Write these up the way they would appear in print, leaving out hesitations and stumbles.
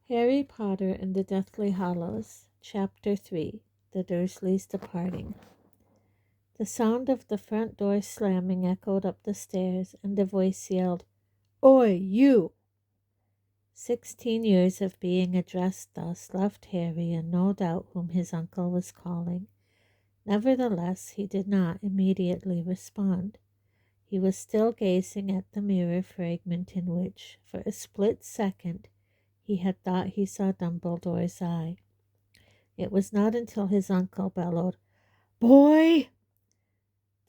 Harry Potter and the Deathly Hallows, Chapter 3, The Dursleys Departing. The sound of the front door slamming echoed up the stairs, and a voice yelled, "Oi, you!" 16 years of being addressed thus left Harry in no doubt whom his uncle was calling. Nevertheless, he did not immediately respond. He was still gazing at the mirror fragment in which, for a split second, he had thought he saw Dumbledore's eye. It was not until his uncle bellowed, "Boy!"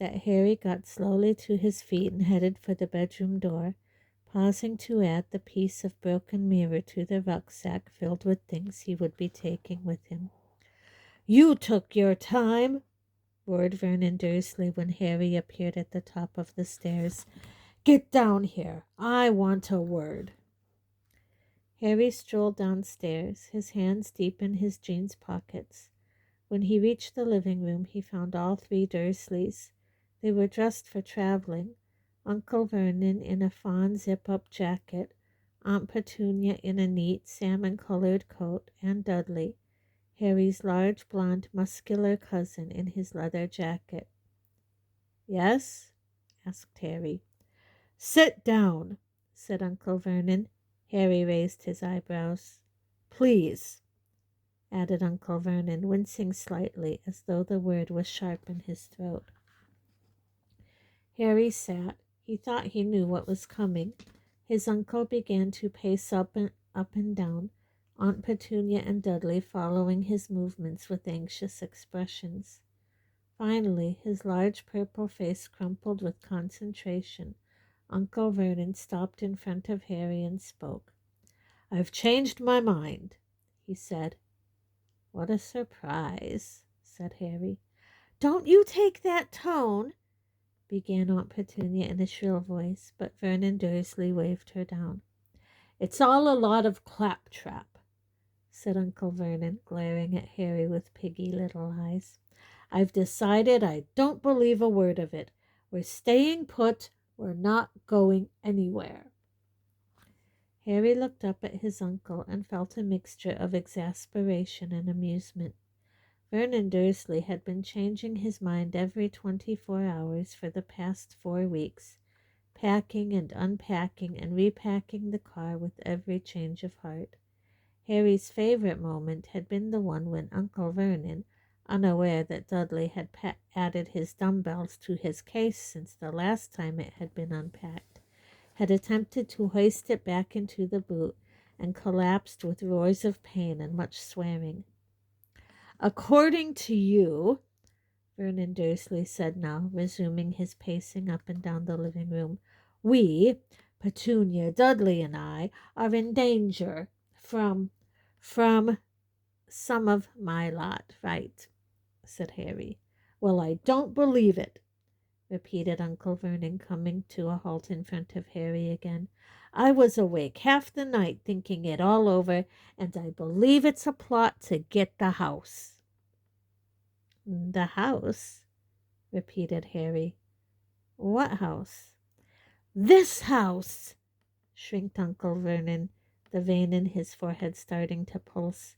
that Harry got slowly to his feet and headed for the bedroom door, pausing to add the piece of broken mirror to the rucksack filled with things he would be taking with him. "You took your time," roared Vernon Dursley when Harry appeared at the top of the stairs. "Get down here. I want a word." Harry strolled downstairs, his hands deep in his jeans pockets. When he reached the living room, he found all three Dursleys. They were dressed for traveling. Uncle Vernon in a fawn zip-up jacket, Aunt Petunia in a neat salmon-colored coat, and Dudley, Harry's large, blond, muscular cousin, in his leather jacket. "Yes?" asked Harry. "Sit down," said Uncle Vernon. Harry raised his eyebrows. "Please," added Uncle Vernon, wincing slightly as though the word was sharp in his throat. Harry sat. He thought he knew what was coming. His uncle began to pace up and down, Aunt Petunia and Dudley following his movements with anxious expressions. Finally, his large purple face crumpled with concentration. Uncle Vernon stopped in front of Harry and spoke. "I've changed my mind," he said. "What a surprise," said Harry. "Don't you take that tone," began Aunt Petunia in a shrill voice, but Vernon Dursley waved her down. "It's all a lot of claptrap," said Uncle Vernon, glaring at Harry with piggy little eyes. "I've decided I don't believe a word of it. We're staying put. We're not going anywhere." Harry looked up at his uncle and felt a mixture of exasperation and amusement. Vernon Dursley had been changing his mind every 24 hours for the past 4 weeks, packing and unpacking and repacking the car with every change of heart. Harry's favorite moment had been the one when Uncle Vernon, unaware that Dudley had added his dumbbells to his case since the last time it had been unpacked, had attempted to hoist it back into the boot and collapsed with roars of pain and much swearing. "According to you," Vernon Dursley said now, resuming his pacing up and down the living room, "we, Petunia, Dudley, and I, are in danger from some of my lot, right?" said Harry. "Well, I don't believe it," repeated Uncle Vernon, coming to a halt in front of Harry again. "I was awake half the night thinking it all over, and I believe it's a plot to get the house." "The house?" repeated Harry. "What house?" "This house!" shrieked Uncle Vernon, the vein in his forehead starting to pulse.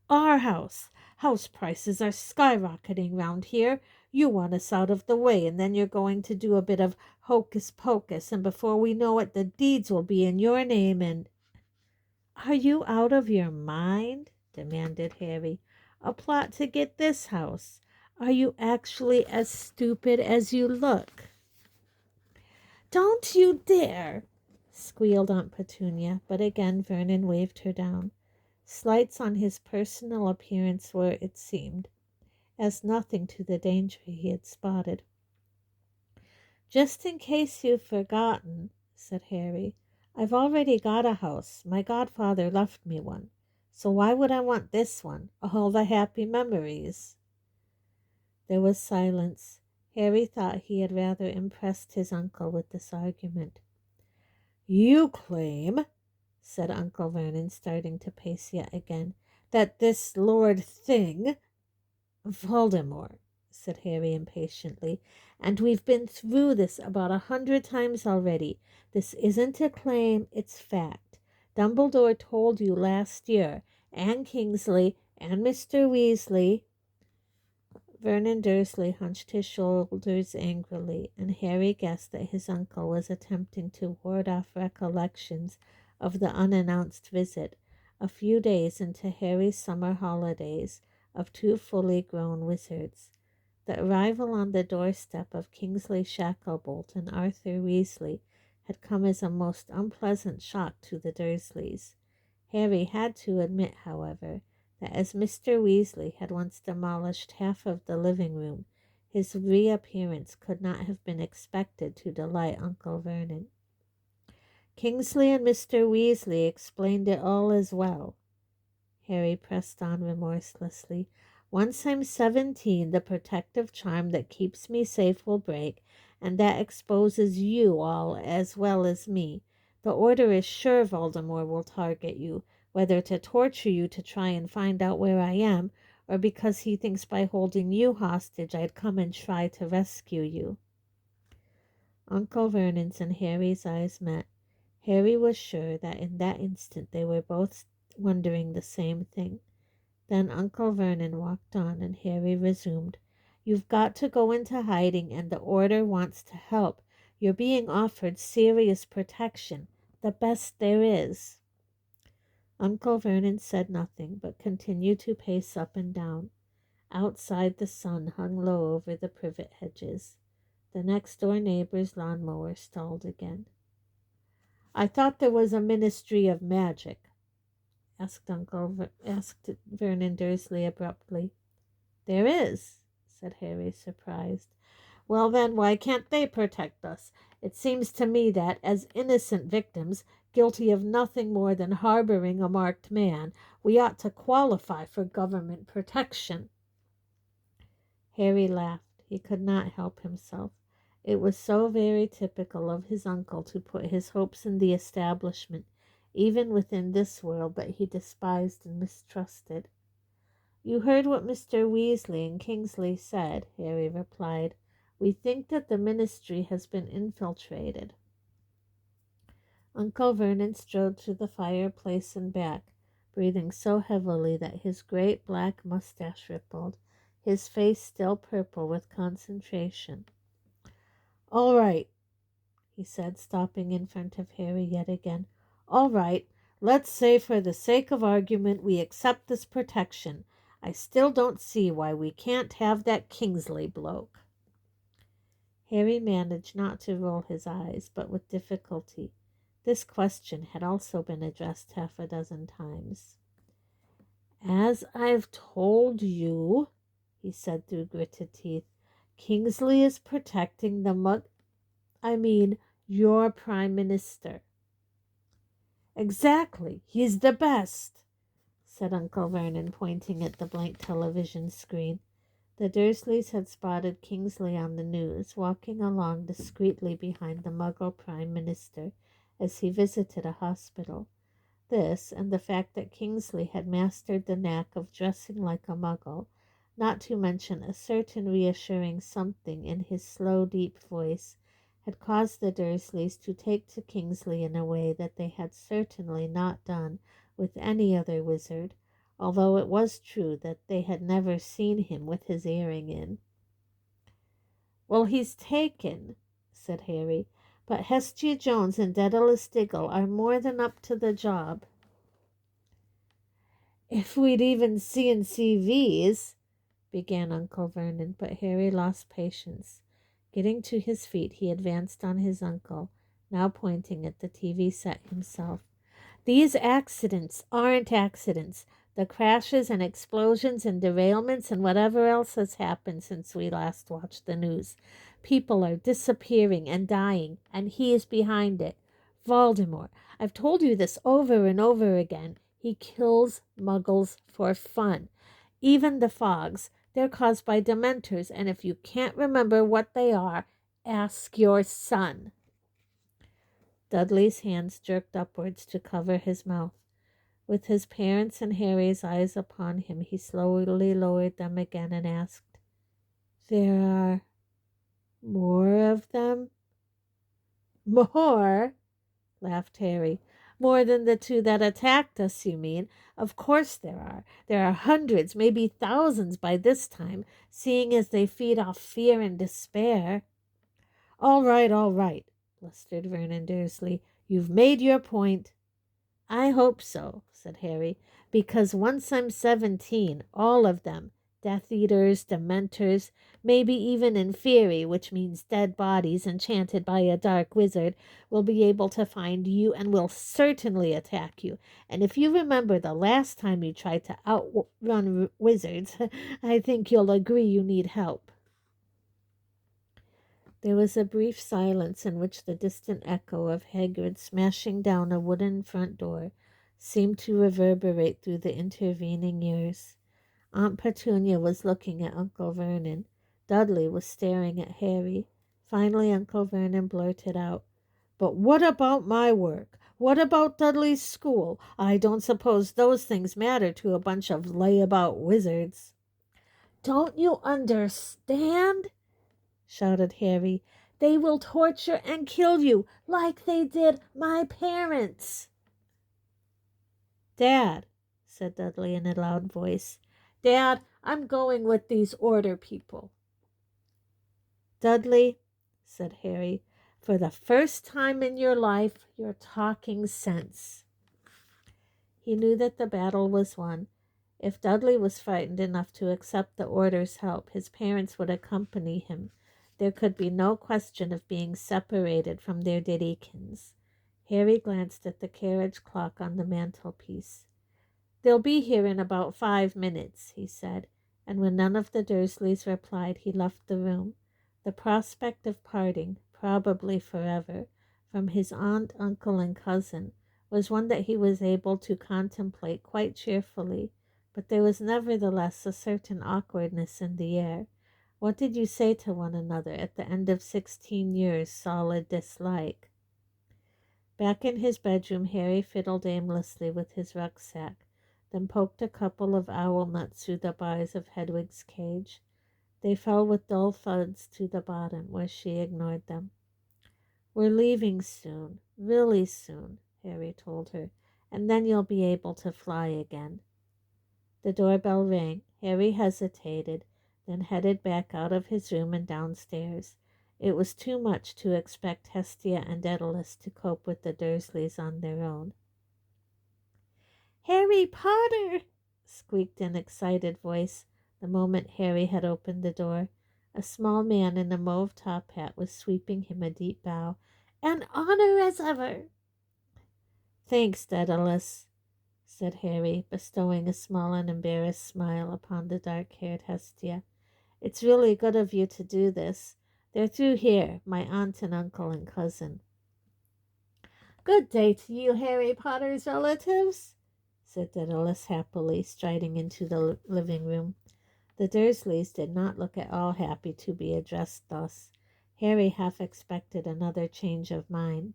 "Our house! House prices are skyrocketing round here. You want us out of the way, and then you're going to do a bit of hocus pocus, and before we know it, the deeds will be in your name, and—" "Are you out of your mind?" demanded Harry. "A plot to get this house? Are you actually as stupid as you look?" "Don't you dare!" squealed Aunt Petunia, but again Vernon waved her down. Slights on his personal appearance were, it seemed, as nothing to the danger he had spotted. "Just in case you've forgotten," said Harry, "I've already got a house. My godfather left me one. So why would I want this one? All the happy memories." There was silence. Harry thought he had rather impressed his uncle with this argument. "You claim," said Uncle Vernon, starting to pace yet again, "that this Lord Thing—" "Voldemort," said Harry impatiently, "and we've been through this about 100 times already. This isn't a claim, it's fact. Dumbledore told you last year, and Kingsley, and Mr. Weasley. Vernon Dursley hunched his shoulders angrily, and Harry guessed that his uncle was attempting to ward off recollections of the unannounced visit, a few days into Harry's summer holidays, of two fully grown wizards. The arrival on the doorstep of Kingsley Shacklebolt and Arthur Weasley had come as a most unpleasant shock to the Dursleys. Harry had to admit, however, that as Mr. Weasley had once demolished half of the living room, his reappearance could not have been expected to delight Uncle Vernon. Kingsley and Mr. Weasley explained it all as well, Harry pressed on remorselessly. Once I'm 17, the protective charm that keeps me safe will break, and that exposes you all as well as me. The Order is sure Voldemort will target you, whether to torture you to try and find out where I am, or because he thinks by holding you hostage I'd come and try to rescue you. Uncle Vernon's and Harry's eyes met. Harry was sure that in that instant they were both wondering the same thing. Then Uncle Vernon walked on, and Harry resumed. You've got to go into hiding, and the Order wants to help. You're being offered serious protection, the best there is. Uncle Vernon said nothing, but continued to pace up and down. Outside, the sun hung low over the privet hedges. The next-door neighbor's lawnmower stalled again. I thought there was a Ministry of Magic, asked Vernon Dursley abruptly. There is, said Harry, surprised. Well, then, why can't they protect us? It seems to me that, as innocent victims, guilty of nothing more than harboring a marked man, we ought to qualify for government protection. Harry laughed. He could not help himself. It was so very typical of his uncle to put his hopes in the establishment, even within this world that he despised and mistrusted. You heard what Mr. Weasley and Kingsley said, Harry replied. We think that the ministry has been infiltrated. Uncle Vernon strode to the fireplace and back, breathing so heavily that his great black mustache rippled, his face still purple with concentration. All right, he said, stopping in front of Harry yet again. All right, let's say for the sake of argument we accept this protection. I still don't see why we can't have that Kingsley bloke. Harry managed not to roll his eyes, but with difficulty. This question had also been addressed half a dozen times. As I've told you, he said through gritted teeth, Kingsley is protecting the your Prime Minister. Exactly. He's the best, said Uncle Vernon, pointing at the blank television screen. The Dursleys had spotted Kingsley on the news, walking along discreetly behind the Muggle Prime Minister as he visited a hospital. This, and the fact that Kingsley had mastered the knack of dressing like a Muggle, not to mention a certain reassuring something in his slow, deep voice, had caused the Dursleys to take to Kingsley in a way that they had certainly not done with any other wizard, although it was true that they had never seen him with his earring in. Well, he's taken, said Harry, but Hestia Jones and Daedalus Diggle are more than up to the job. If we'd even seen CVs, began Uncle Vernon, but Harry lost patience. Getting to his feet, he advanced on his uncle, now pointing at the TV set himself. These accidents aren't accidents. The crashes and explosions and derailments and whatever else has happened since we last watched the news. People are disappearing and dying, and he is behind it. Voldemort. I've told you this over and over again. He kills muggles for fun. Even the fogs. They're caused by Dementors, and if you can't remember what they are, ask your son. Dudley's hands jerked upwards to cover his mouth. With his parents' and Harry's eyes upon him, he slowly lowered them again and asked, There are more of them? More? Laughed Harry. More than the two that attacked us, you mean? Of course there are. There are hundreds, maybe thousands by this time, seeing as they feed off fear and despair. All right, blustered Vernon Dursley. You've made your point. I hope so, said Harry, because once I'm 17, all of them, Death Eaters, Dementors, maybe even Inferi, which means dead bodies enchanted by a dark wizard, will be able to find you and will certainly attack you. And if you remember the last time you tried to outrun wizards, I think you'll agree you need help. There was a brief silence in which the distant echo of Hagrid smashing down a wooden front door seemed to reverberate through the intervening years. Aunt Petunia was looking at Uncle Vernon. Dudley was staring at Harry. Finally, Uncle Vernon blurted out, "But what about my work? What about Dudley's school? I don't suppose those things matter to a bunch of layabout wizards." "Don't you understand?" shouted Harry. "They will torture and kill you like they did my parents." "Dad," said Dudley in a loud voice. "Dad, I'm going with these order people." "Dudley," said Harry, "for the first time in your life, you're talking sense." He knew that the battle was won. If Dudley was frightened enough to accept the order's help, his parents would accompany him. There could be no question of being separated from their Diddykins. Harry glanced at the carriage clock on the mantelpiece. "They'll be here in about 5 minutes," he said, and when none of the Dursleys replied, he left the room. The prospect of parting, probably forever, from his aunt, uncle, and cousin was one that he was able to contemplate quite cheerfully, but there was nevertheless a certain awkwardness in the air. What did you say to one another at the end of 16 years' solid dislike? Back in his bedroom, Harry fiddled aimlessly with his rucksack, then poked a couple of owl nuts through the bars of Hedwig's cage. They fell with dull thuds to the bottom, where she ignored them. "We're leaving soon, really soon," Harry told her, "and then you'll be able to fly again." The doorbell rang. Harry hesitated, then headed back out of his room and downstairs. It was too much to expect Hestia and Daedalus to cope with the Dursleys on their own. "Harry Potter!" squeaked an excited voice the moment Harry had opened the door. A small man in a mauve top hat was sweeping him a deep bow. "An honor as ever!" "Thanks, Daedalus," said Harry, bestowing a small and embarrassed smile upon the dark-haired Hestia. "It's really good of you to do this. They're through here, my aunt and uncle and cousin." "Good day to you, Harry Potter's relatives," said Daedalus happily, striding into the living room. The Dursleys did not look at all happy to be addressed thus. Harry half expected another change of mind.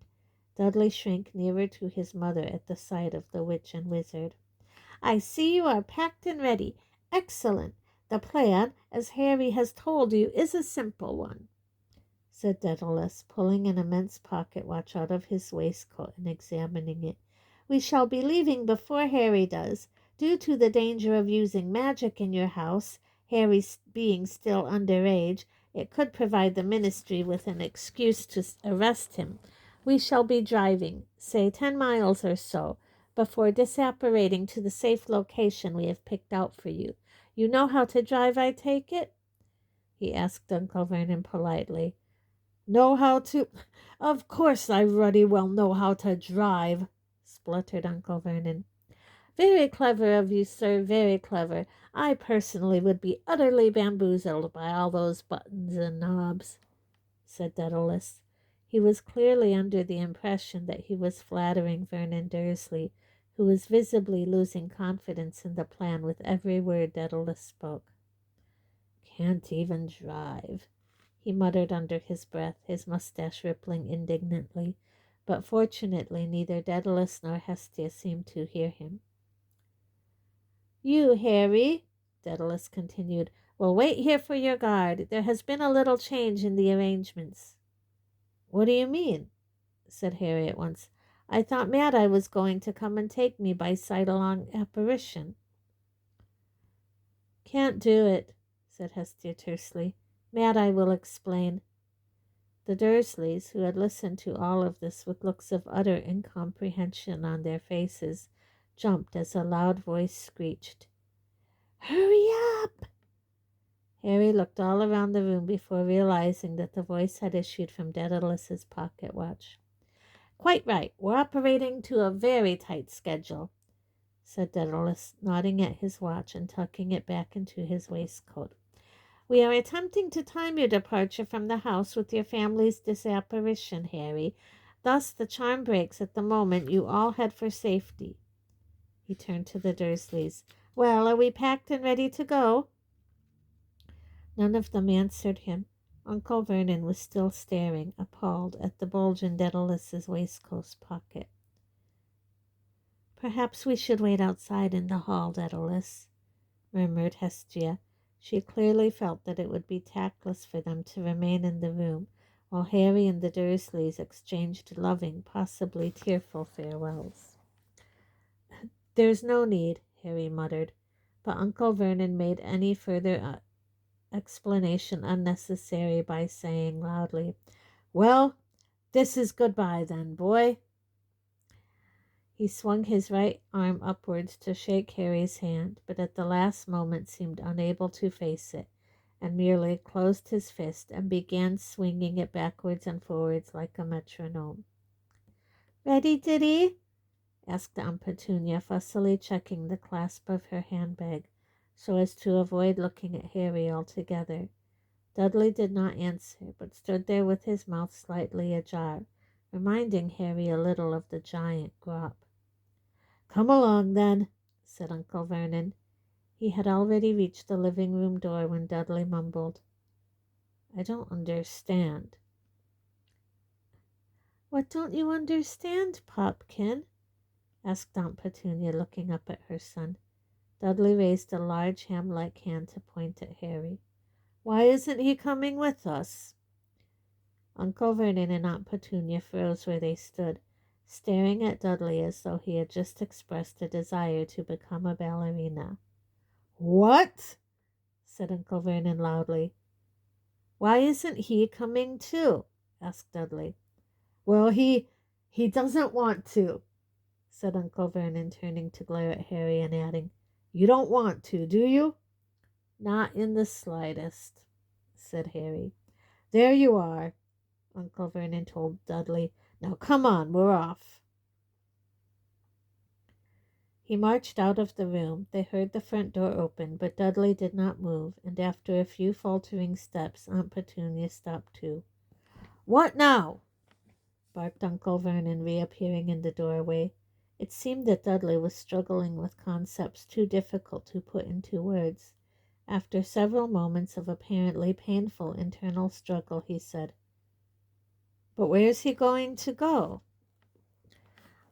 Dudley shrank nearer to his mother at the sight of the witch and wizard. "I see you are packed and ready. Excellent. The plan, as Harry has told you, is a simple one," said Daedalus, pulling an immense pocket watch out of his waistcoat and examining it. "We shall be leaving before Harry does. Due to the danger of using magic in your house, Harry being still underage, it could provide the ministry with an excuse to arrest him. We shall be driving, say 10 miles or so, before disapparating to the safe location we have picked out for you. You know how to drive, I take it?" he asked Uncle Vernon politely. "Know how to? Of course I ruddy well know how to drive," spluttered Uncle Vernon. "Very clever of you, sir, very clever. I personally would be utterly bamboozled by all those buttons and knobs," said Daedalus. He was clearly under the impression that he was flattering Vernon Dursley, who was visibly losing confidence in the plan with every word Daedalus spoke. "Can't even drive," he muttered under his breath, his mustache rippling indignantly, but fortunately neither Daedalus nor Hestia seemed to hear him. "You, Harry," Daedalus continued, "will wait here for your guard. There has been a little change in the arrangements." "What do you mean?" said Harry at once. I thought Mad Eye was going to come and take me by sight-along apparition. Can't do it, said Hestia tersely. Mad Eye will explain. The Dursleys, who had listened to all of this with looks of utter incomprehension on their faces, jumped as a loud voice screeched, "Hurry up!" Harry looked all around the room before realizing that the voice had issued from Daedalus's pocket watch. "Quite right. We're operating to a very tight schedule," said Daedalus, nodding at his watch and tucking it back into his waistcoat. "We are attempting to time your departure from the house with your family's disapparition, Harry. Thus the charm breaks at the moment you all head for safety." He turned to the Dursleys. "Well, are we packed and ready to go?" None of them answered him. Uncle Vernon was still staring, appalled, at the bulge in Daedalus's waistcoat pocket. "Perhaps we should wait outside in the hall, Daedalus," murmured Hestia. She clearly felt that it would be tactless for them to remain in the room while Harry and the Dursleys exchanged loving, possibly tearful farewells. "There's no need," Harry muttered, but Uncle Vernon made any further explanation unnecessary by saying loudly, "Well, this is goodbye then, boy." He swung his right arm upwards to shake Harry's hand, but at the last moment seemed unable to face it, and merely closed his fist and began swinging it backwards and forwards like a metronome. "Ready, Diddy?" asked Aunt Petunia, fussily checking the clasp of her handbag so as to avoid looking at Harry altogether. Dudley did not answer, but stood there with his mouth slightly ajar, reminding Harry a little of the giant Grop. "Come along, then," said Uncle Vernon. He had already reached the living-room door when Dudley mumbled, "I don't understand." "What don't you understand, Popkin?" asked Aunt Petunia, looking up at her son. Dudley raised a large ham-like hand to point at Harry. "Why isn't he coming with us?" Uncle Vernon and Aunt Petunia froze where they stood, staring at Dudley as though he had just expressed a desire to become a ballerina. "What?" said Uncle Vernon loudly. "Why isn't he coming too?" asked Dudley. "Well, he doesn't want to," said Uncle Vernon, turning to glare at Harry and adding, "You don't want to, do you?" "Not in the slightest," said Harry. "There you are," Uncle Vernon told Dudley. "Now come on, we're off." He marched out of the room. They heard the front door open, but Dudley did not move, and after a few faltering steps, Aunt Petunia stopped too. "What now?" barked Uncle Vernon, reappearing in the doorway. It seemed that Dudley was struggling with concepts too difficult to put into words. After several moments of apparently painful internal struggle, he said, "But where's he going to go?"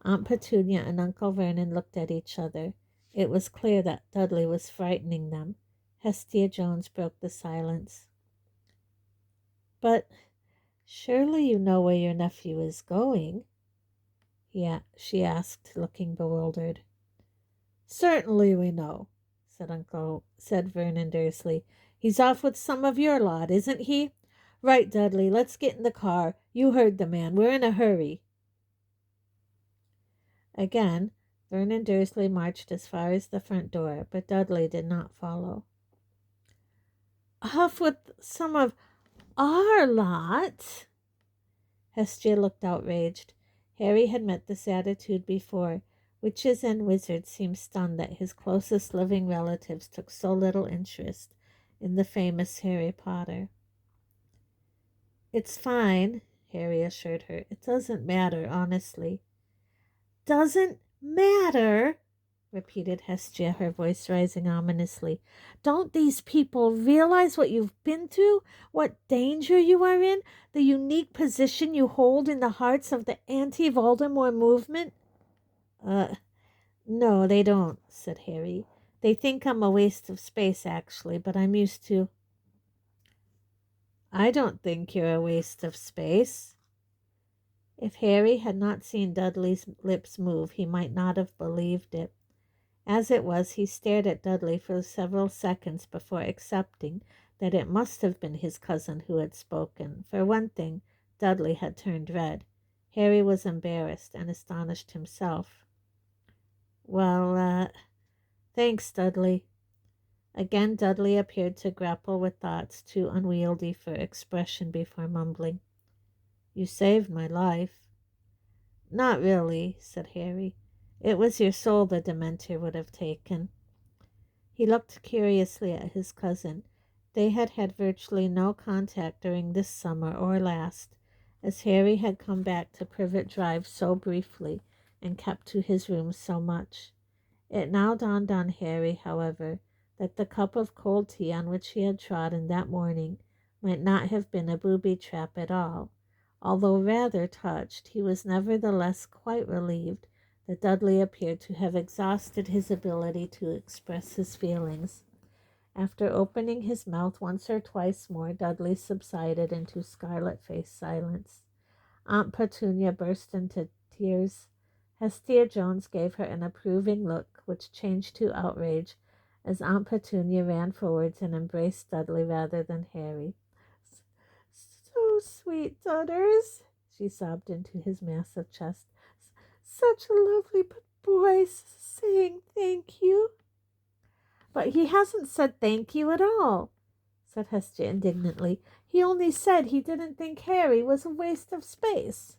Aunt Petunia and Uncle Vernon looked at each other. It was clear that Dudley was frightening them. Hestia Jones broke the silence. "But surely you know where your nephew is going?" She asked, looking bewildered. "Certainly we know," said Vernon Dursley. "He's off with some of your lot, isn't he? Right, Dudley, let's get in the car. You heard the man. We're in a hurry." Again, Vernon Dursley marched as far as the front door, but Dudley did not follow. "Off with some of our lot?" Hestia looked outraged. Harry had met this attitude before. Witches and wizards seemed stunned that his closest living relatives took so little interest in the famous Harry Potter. "It's fine," Harry assured her. "It doesn't matter, honestly." "Doesn't matter?" repeated Hestia, her voice rising ominously. "Don't these people realize what you've been through, what danger you are in, the unique position you hold in the hearts of the anti-Voldemort movement?" No, they don't," said Harry. "They think I'm a waste of space, actually, but I'm used to—" "I don't think you're a waste of space." If Harry had not seen Dudley's lips move, he might not have believed it. As it was, he stared at Dudley for several seconds before accepting that it must have been his cousin who had spoken. For one thing, Dudley had turned red. Harry was embarrassed and astonished himself. Well, thanks, Dudley. Again, Dudley appeared to grapple with thoughts too unwieldy for expression before mumbling. You saved my life. Not really, said Harry. It was your soul the Dementor would have taken. He looked curiously at his cousin. They had had virtually no contact during this summer or last, as Harry had come back to Privet Drive so briefly and kept to his room so much. It now dawned on Harry, however, that the cup of cold tea on which he had trodden that morning might not have been a booby trap at all. Although rather touched, he was nevertheless quite relieved that Dudley appeared to have exhausted his ability to express his feelings. After opening his mouth once or twice more, Dudley subsided into scarlet-faced silence. Aunt Petunia burst into tears. Hestia Jones gave her an approving look, which changed to outrage as Aunt Petunia ran forwards and embraced Dudley rather than Harry. So sweet, Dudders, she sobbed into his massive chest. Such a lovely boy saying thank you. But he hasn't said thank you at all, said Hestia indignantly. He only said he didn't think Harry was a waste of space.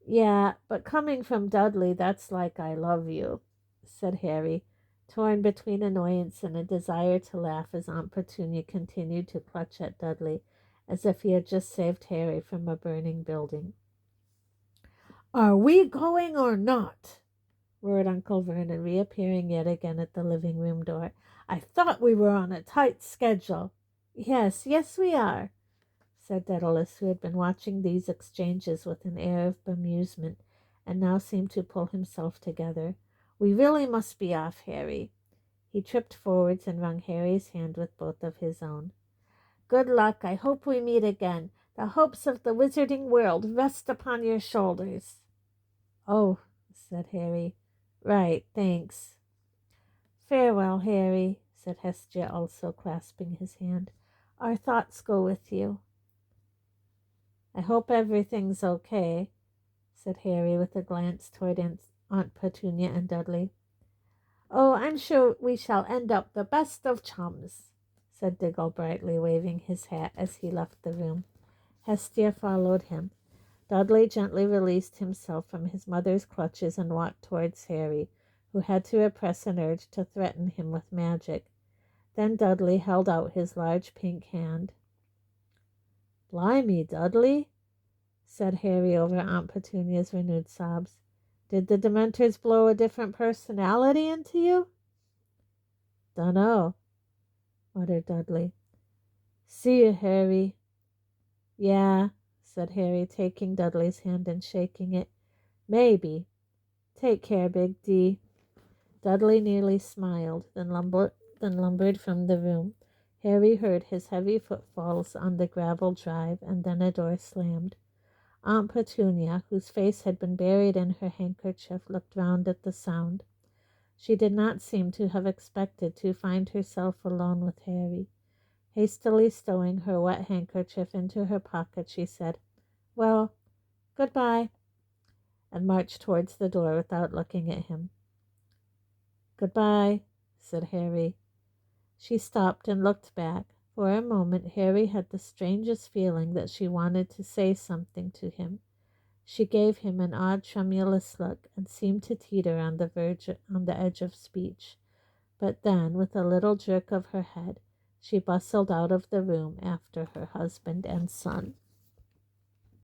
Yeah, but coming from Dudley, that's like I love you, said Harry, torn between annoyance and a desire to laugh as Aunt Petunia continued to clutch at Dudley as if he had just saved Harry from a burning building. Are we going or not? Roared Uncle Vernon, reappearing yet again at the living room door. I thought we were on a tight schedule. Yes, we are, said Daedalus, who had been watching these exchanges with an air of bemusement, and now seemed to pull himself together. We really must be off, Harry. He tripped forwards and wrung Harry's hand with both of his own. Good luck. I hope we meet again. The hopes of the wizarding world rest upon your shoulders. Oh, said Harry. Right, thanks. Farewell, Harry, said Hestia, also clasping his hand. Our thoughts go with you. I hope everything's okay, said Harry with a glance toward Aunt Petunia and Dudley. Oh, I'm sure we shall end up the best of chums, said Diggle brightly, waving his hat as he left the room. Hestia followed him. Dudley gently released himself from his mother's clutches and walked towards Harry, who had to repress an urge to threaten him with magic. Then Dudley held out his large pink hand. Blimey, Dudley, said Harry over Aunt Petunia's renewed sobs. Did the Dementors blow a different personality into you? Dunno, muttered Dudley. See you, Harry. Yeah, said Harry, taking Dudley's hand and shaking it. Maybe. Take care, Big D. Dudley nearly smiled, then lumbered from the room. Harry heard his heavy footfalls on the gravel drive, and then a door slammed. Aunt Petunia, whose face had been buried in her handkerchief, looked round at the sound. She did not seem to have expected to find herself alone with Harry. Hastily stowing her wet handkerchief into her pocket, she said, Well, good-bye, and marched towards the door without looking at him. Good-bye, said Harry. She stopped and looked back. For a moment Harry had the strangest feeling that she wanted to say something to him. She gave him an odd tremulous look and seemed to teeter on the edge of speech. But then, with a little jerk of her head, she bustled out of the room after her husband and son.